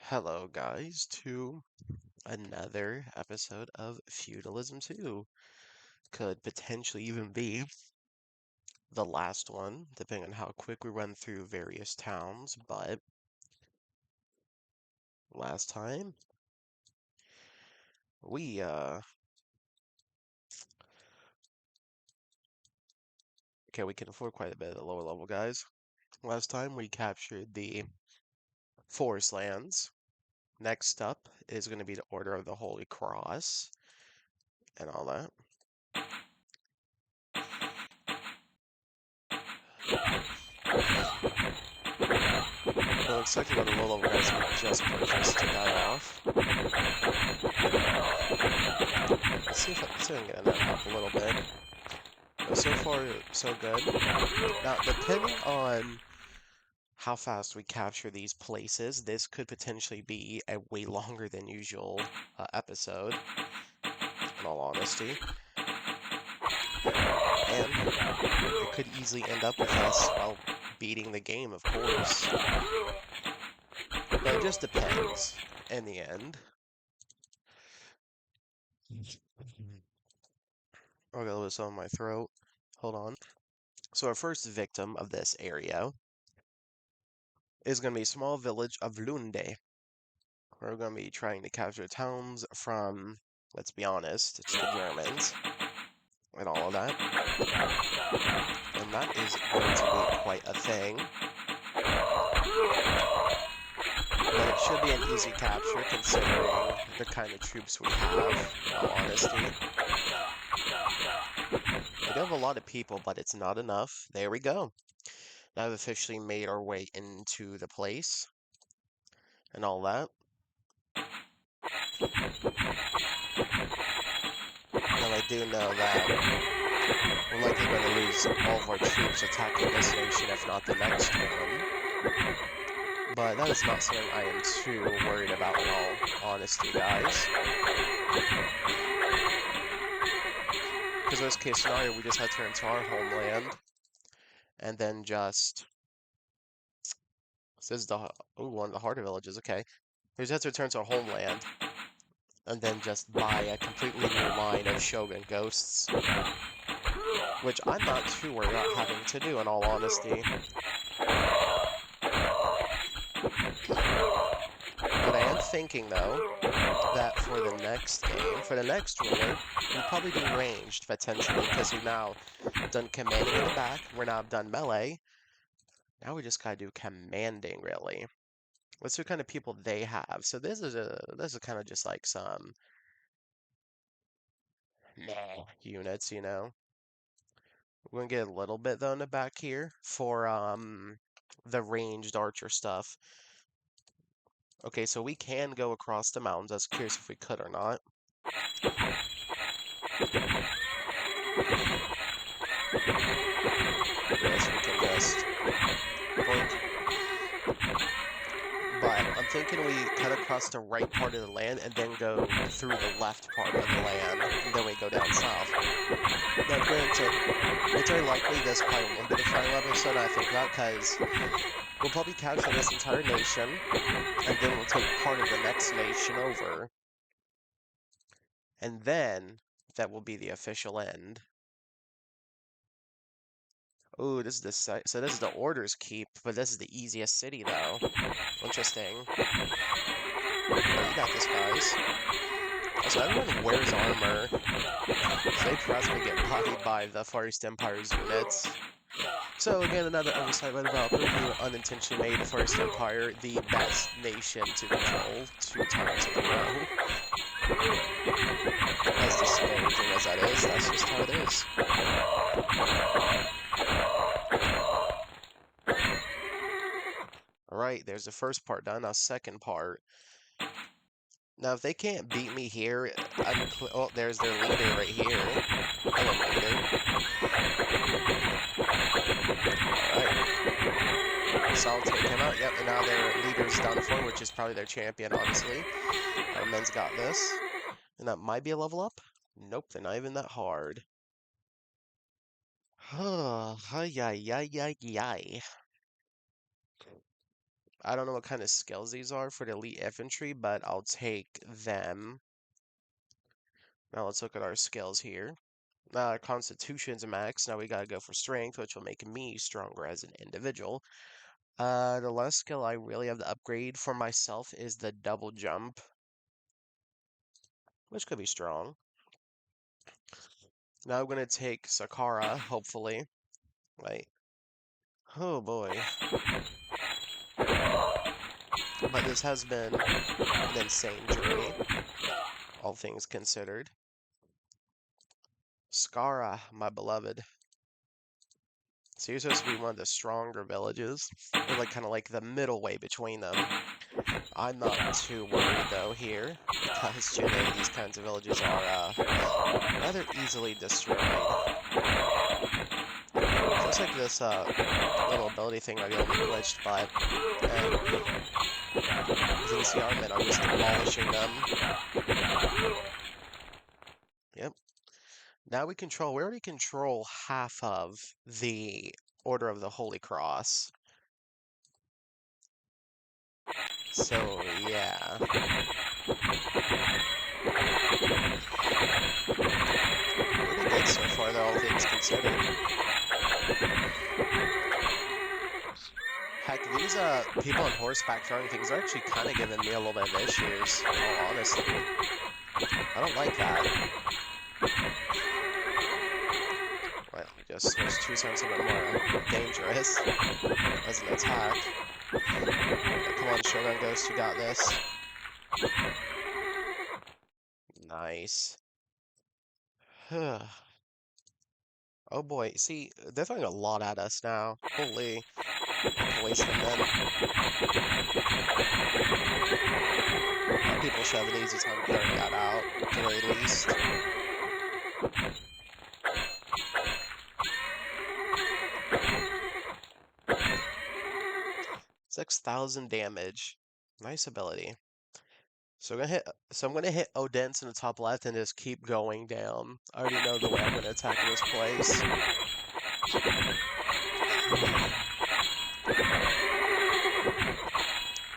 Hello, guys, to another episode of Feudalism 2. Could potentially even be the last one, depending on how quick we run through various towns, but last time we, okay, we can afford quite a bit at the lower level, guys. Last time we captured the forest lands. Next up is going to be the Order of the Holy Cross and all that. It looks like a lot of low level guys we just purchased to die off. Let's see if I can get that up a little bit. But so far, so good. Now, depending on how fast we capture these places, this could potentially be a way longer than usual episode, in all honesty. And it could easily end up with us, well, beating the game, of course. But it just depends in the end. I got a little bit on my throat. Hold on. So our first victim of this area is going to be a small village of Lunde. We're going to be trying to capture towns from, let's be honest, it's the Germans and all of that. And that is going to be quite a thing. But it should be an easy capture considering the kind of troops we have, in all honesty. We do have a lot of people, but it's not enough. There we go. Now we've officially made our way into the place and all that. Now I do know that we're likely going to lose all of our troops attacking this nation, if not the next one. But that is not something I am too worried about, in all honesty, guys. Because worst case scenario, we just have to return to our homeland, and then just... This is the... Ooh, one of the harder villages, okay. We just have to return to our homeland, and then just buy a completely new line of Shogun Ghosts. Which I'm not too worried about having to do, in all honesty. But I am thinking, though, that for the next game, for the next ruler, we'll probably do ranged, potentially, because we've now done commanding in the back, we're now done melee. Now we just gotta do commanding, really. Let's see what kind of people they have. So this is kind of just like some meh units, you know. We're gonna get a little bit though in the back here for the ranged archer stuff. Okay, so we can go across the mountains. I was curious if we could or not. Yes, we can just blink. But I'm thinking we cut across the right part of the land and then go through the left part of the land, and then we go down south. Now, granted, it's very likely this probably won't be the final episode I think about, because we'll probably capture this entire nation, and then we'll take part of the next nation over. And then, that will be the official end. Ooh, this is the so this is the Order's Keep, but this is the easiest city, though. Interesting. Oh, you got this, guys. So everyone wears armor, so they probably get bodied by the Far East Empire's units. So again, another oversight by the developer who unintentionally made the Far East Empire the best nation to control 2 times in a row. As disparaging as that is, that's just how it is. Alright, there's the first part done. Now, second part. Now, if they can't beat me here, oh, there's their leader right here. Hello, leader. Alright. So I'll take him out. Yep, and now their leader's done for, which is probably their champion, honestly. Our men's got this. And that might be a level up? Nope, they're not even that hard. Ay, ay, ay, ay, ay. I don't know what kind of skills these are for the elite infantry, but I'll take them. Now let's look at our skills here. Constitution's max. Now we gotta go for strength, which will make me stronger as an individual. The last skill I really have to upgrade for myself is the double jump, which could be strong. Now I'm gonna take Sakara, hopefully. Right. Oh boy. But this has been an insane journey, all things considered. Skara, my beloved. So you're supposed to be one of the stronger villages, or like kind of like the middle way between them. I'm not too worried though here, because you know these kinds of villages are rather easily destroyed. Looks like this little ability thing might be able to be glitched, but as you can see, our men are just demolishing them. Yep. Now we already control half of the Order of the Holy Cross. So, yeah. Pretty good so far, though, all things considered. Heck, these people on horseback throwing things are actually kind of giving me a little bit of issues, in all honesty. I don't like that. Well, just switch to something a bit more dangerous as an attack. Come on, Shogun Ghost, you got this. Nice. Oh boy, see, they're throwing a lot at us now. Holy. Poison them. People should have an easy time clearing that out, at the very least. 6,000 damage. Nice ability. So I'm gonna hit Odense in the top left and just keep going down. I already know the way I'm gonna attack this place.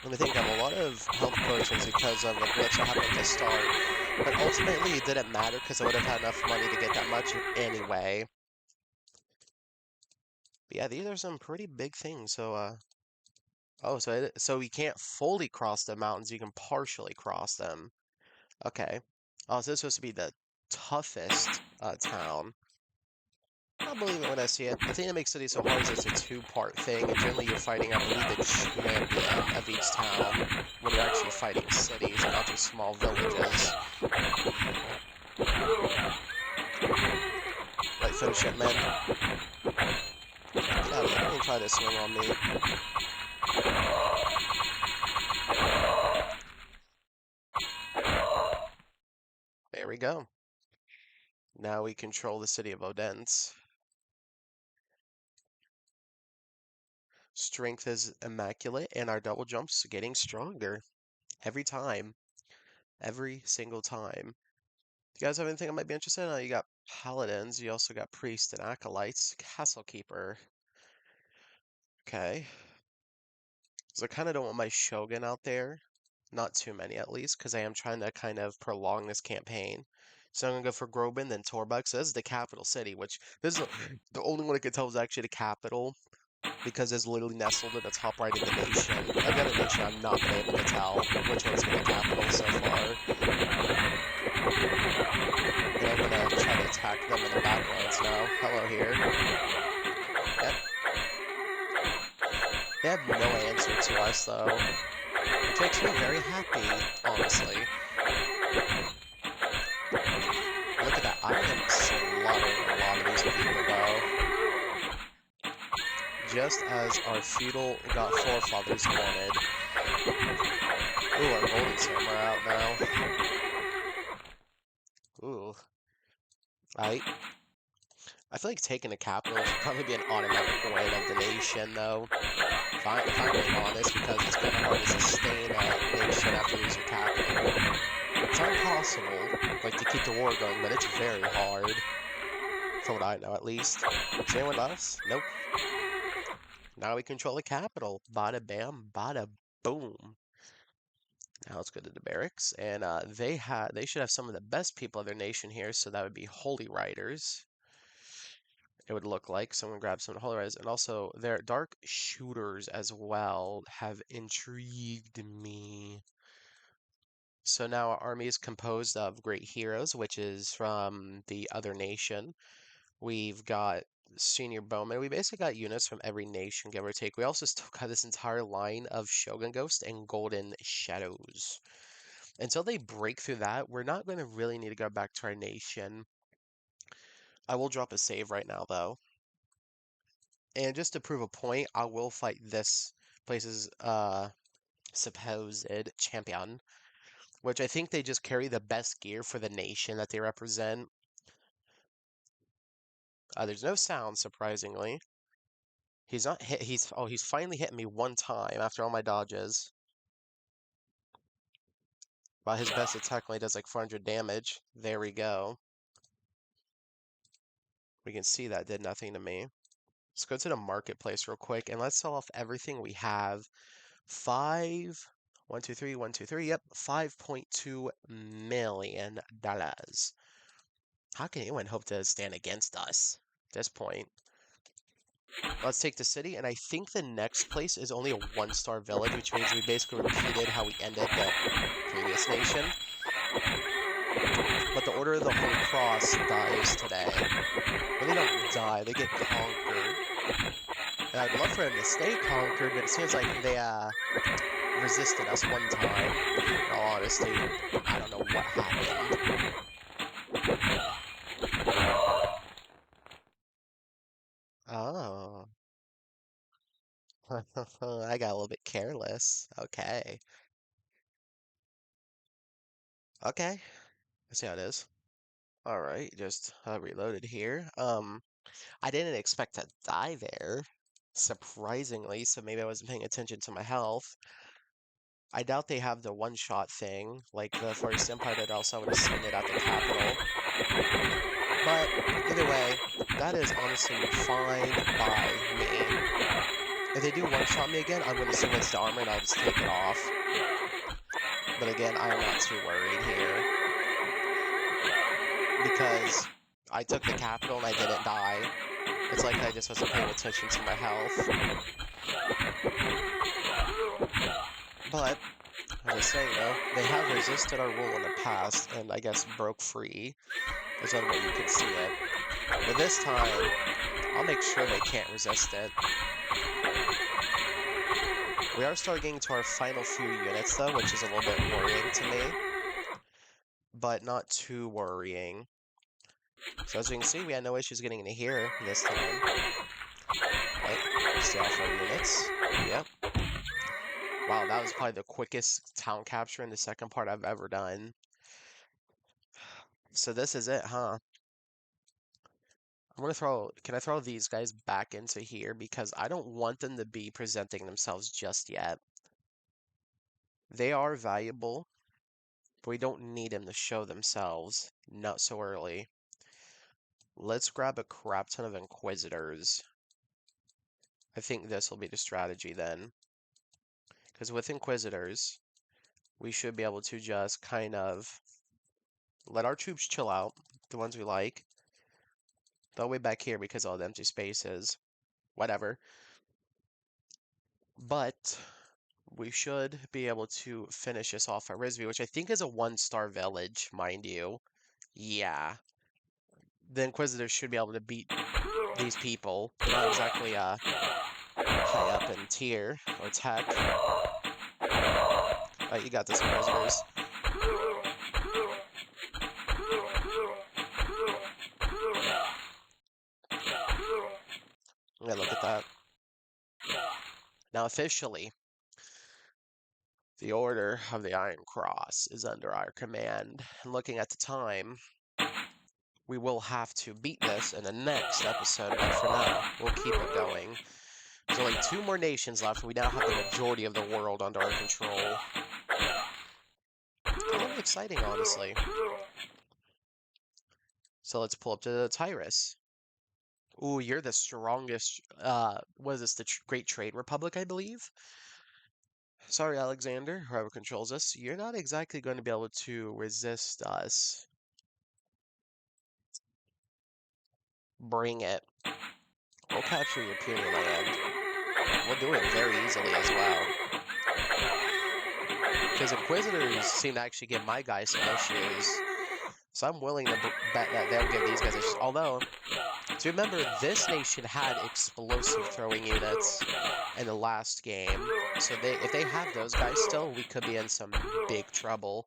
And I think I have a lot of health potions because of a glitch that happened at the start. But ultimately it didn't matter because I would have had enough money to get that much anyway. But yeah, these are some pretty big things, so oh, so we can't fully cross the mountains, you can partially cross them. Okay. Oh, so this is supposed to be the toughest town. I'll believe it when I see it. The thing that makes City so hard is it's a two-part thing, and generally you're fighting, I believe, the champion of each town when you're actually fighting cities and not just small villages. Right, finish it, men. Get out of here, don't even try to swing on me. There we go. Now we control the city of Odense. Strength is immaculate, and our double jumps getting stronger every time. Every single time. You guys have anything I might be interested in? You got paladins, you also got priests and acolytes, castle keeper. Okay. So I kind of don't want my shogun out there. Not too many, at least, because I am trying to kind of prolong this campaign. So I'm going to go for Groban, then Torbuk. So this is the capital city, which this is the only one I can tell is actually the capital, because it's literally nestled at the top right of the nation. I've got a nation I'm not been able to tell which one's the capital so far. And I'm going to try to attack them in the backlands now. Hello here. Yep. They have no answer to us, though. Which makes me very happy, honestly. Look at that. I am slaughtering a lot of these people, though. Just as our feudal forefathers wanted. Ooh, our golden samurai out now. Ooh. Right. I feel like taking the capital should probably be an automatic win of the nation, though. If I'm being honest, because it's kind of hard to sustain a nation after losing capital. It's not impossible, like, to keep the war going, but it's very hard. From what I know, at least. Is anyone else? Nope. Now we control the capital. Bada bam, bada boom. Now let's go to the barracks, and they should have some of the best people of their nation here. So that would be holy riders. It would look like someone grab some holy riders, and also their dark shooters as well have intrigued me. So now our army is composed of great heroes, which is from the other nation. We've got senior bowmen. We basically got units from every nation, give or take. We also still got this entire line of Shogun Ghost and Golden Shadows. Until they break through that, we're not going to really need to go back to our nation. I will drop a save right now, though. And just to prove a point, I will fight this place's supposed champion, which I think they just carry the best gear for the nation that they represent. There's no sound, surprisingly. He's not hit. He's finally hit me one time after all my dodges. Well, his best attack only does like 400 damage. There we go. We can see that did nothing to me. Let's go to the marketplace real quick and let's sell off everything we have. 1, 2, 3, 1, 2, 3. Yep, $5.2 million. How can anyone hope to stand against us at this point? Let's take the city, and I think the next place is only a 1-star village, which means we basically repeated how we ended the previous nation. But the Order of the Holy Cross dies today. Well, they don't die, they get conquered. And I'd love for them to stay conquered, but it seems like they resisted us one time. In all honesty, I don't know what happened. Oh. I got a little bit careless. Okay. Okay. I see how it is. Alright, just reloaded here. I didn't expect to die there, surprisingly, so maybe I wasn't paying attention to my health. I doubt they have the one-shot thing, like the First Empire did, else I would have seen it at the capital. But either way, that is honestly fine by me. If they do one-shot me again, I'm going to swing against the armor and I'll just take it off. But again, I'm not too worried here. Because I took the capital and I didn't die. It's like I just wasn't paying attention to my health. But, as I was saying though, they have resisted our rule in the past and I guess broke free. Is one way you can see it. But this time, I'll make sure they can't resist it. We are starting getting to our final few units though, which is a little bit worrying to me. But not too worrying. So as you can see, we had no issues getting into here this time. Right, stay off our units. Yep. Wow, that was probably the quickest town capture in the second part I've ever done. So this is it, huh? I'm gonna can I throw these guys back into here because I don't want them to be presenting themselves just yet. They are valuable, but we don't need them to show themselves, not so early. Let's grab a crap ton of Inquisitors. I think this will be the strategy then. Because with Inquisitors, we should be able to just kind of let our troops chill out, the ones we like. They'll way back here because of all the empty spaces. Whatever. But we should be able to finish this off at Risby, which I think is a 1-star village, mind you. Yeah. The Inquisitors should be able to beat these people. They're not exactly high up in tier or tech. Alright, you got this, Inquisitors. Yeah, look at that. Now officially, the Order of the Iron Cross is under our command. And looking at the time, we will have to beat this in the next episode, but for now, we'll keep it going. There's only 2 more nations left, and we now have the majority of the world under our control. Kind of exciting, honestly. So let's pull up to the Tyrus. Ooh, you're the strongest, what is this, the Great Trade Republic, I believe? Sorry, Alexander, whoever controls us, you're not exactly going to be able to resist us. Bring it. We'll capture your puny land. We'll do it very easily as well. Because Inquisitors seem to actually give my guys some issues. So I'm willing to bet that they'll give these guys issues. Although, to remember, this nation had explosive throwing units in the last game. So if they have those guys still, we could be in some big trouble.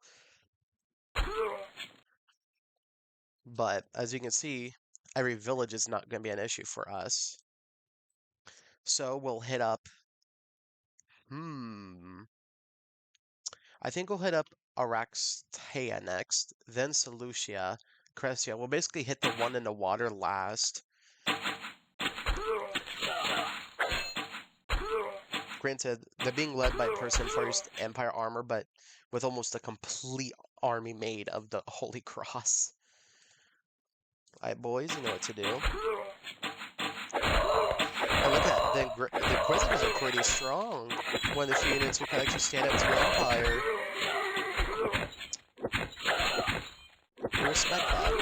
But as you can see, every village is not going to be an issue for us. So we'll hit up. I think we'll hit up Araxtea next, then Seleucia, Crescia. We'll basically hit the one in the water last. Granted, they're being led by Person First Empire armor, but with almost a complete army made of the Holy Cross. Alright, boys, you know what to do. And look at the Inquisitors are pretty strong. One of the few units who can actually stand up to Empire. We respect that.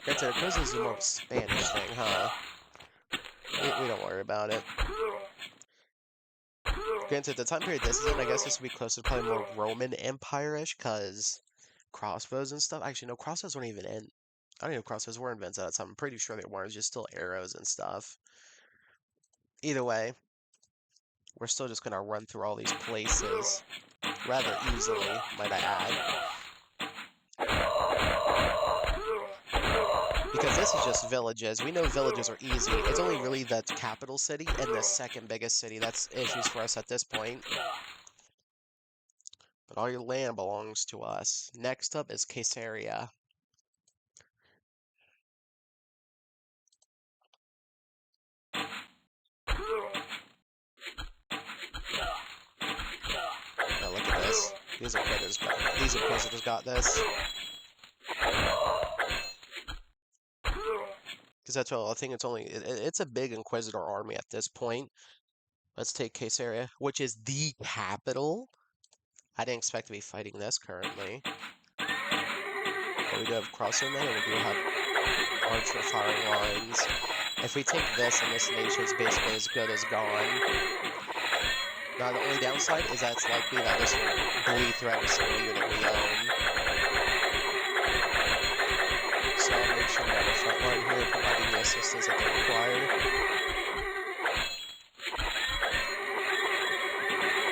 Granted, Inquisitors is more of a Spanish thing, huh? We don't worry about it. Granted, the time period this is in, I guess this would be closer to probably more Roman Empire-ish, because crossbows and stuff. Actually, no, crossbows weren't even in. I don't even know if crossbows were invented at that time. I'm pretty sure they weren't. It's just still arrows and stuff. Either way, we're still just going to run through all these places rather easily, might I add. Because this is just villages. We know villages are easy. It's only really the capital city and the second biggest city that's issues for us at this point. But all your land belongs to us. Next up is Caesarea. Now look at this. These Inquisitors got this. Because that's all. I think it's only it's a big Inquisitor army at this point. Let's take Caesarea, which is the capital. I didn't expect to be fighting this currently. But we do have crossover men, and we do have archer firing lines. If we take this, and this nation is basically as good as gone. Now, the only downside is that it's likely that this will bleed through every single unit we own. So I'll make sure we have a front line here providing the assistance that they require.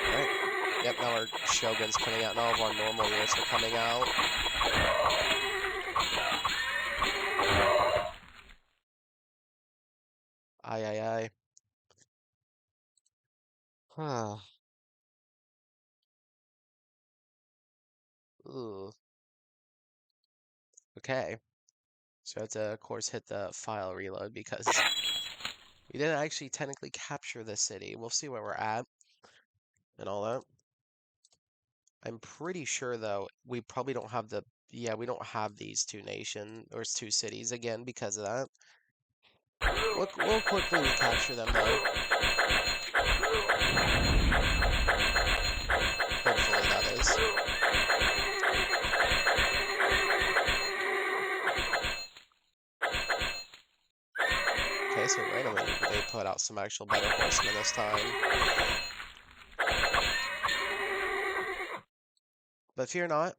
Alright. Yep, now our Shogun's coming out, and all of our normal units are coming out. Aye, aye, aye. Huh. Ooh. Okay. So I have to, of course, hit the file reload because we didn't actually technically capture the city. We'll see where we're at and all that. I'm pretty sure, though, we probably don't have the... Yeah, we don't have these two two cities again because of that. We'll quickly recapture them, though. Hopefully, that is. Okay, so randomly they put out some actual better horsemen this time. But fear not,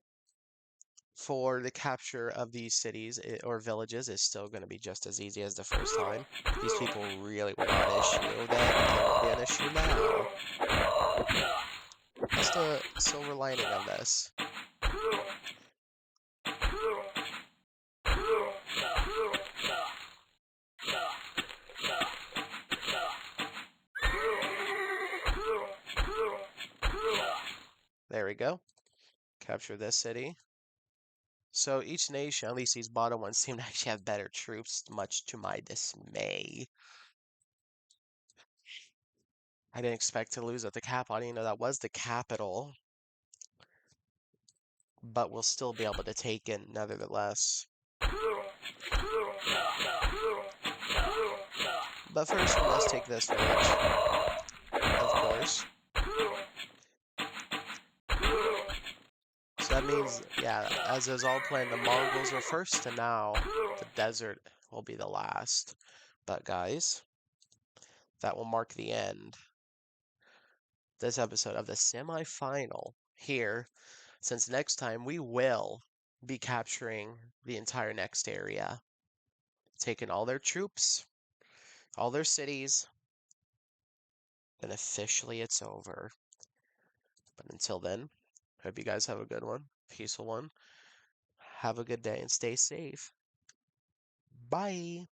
for the capture of these cities or villages is still going to be just as easy as the first time. These people really were not an issue then, and they won't be an issue now. That's the silver lining of this. There we go. Capture this city. So each nation, at least these bottom ones, seem to actually have better troops, much to my dismay. I didn't expect to lose at the capital. I didn't know that was the capital. But we'll still be able to take it nevertheless. But first, we must take this village, of course. So that means, yeah, as it was all planned, the Mongols were first, and now the desert will be the last. But guys, that will mark the end this episode of the semi-final here, since next time we will be capturing the entire next area, taking all their troops, all their cities, and officially it's over. But until then, hope you guys have a good one, peaceful one. Have a good day and stay safe. Bye.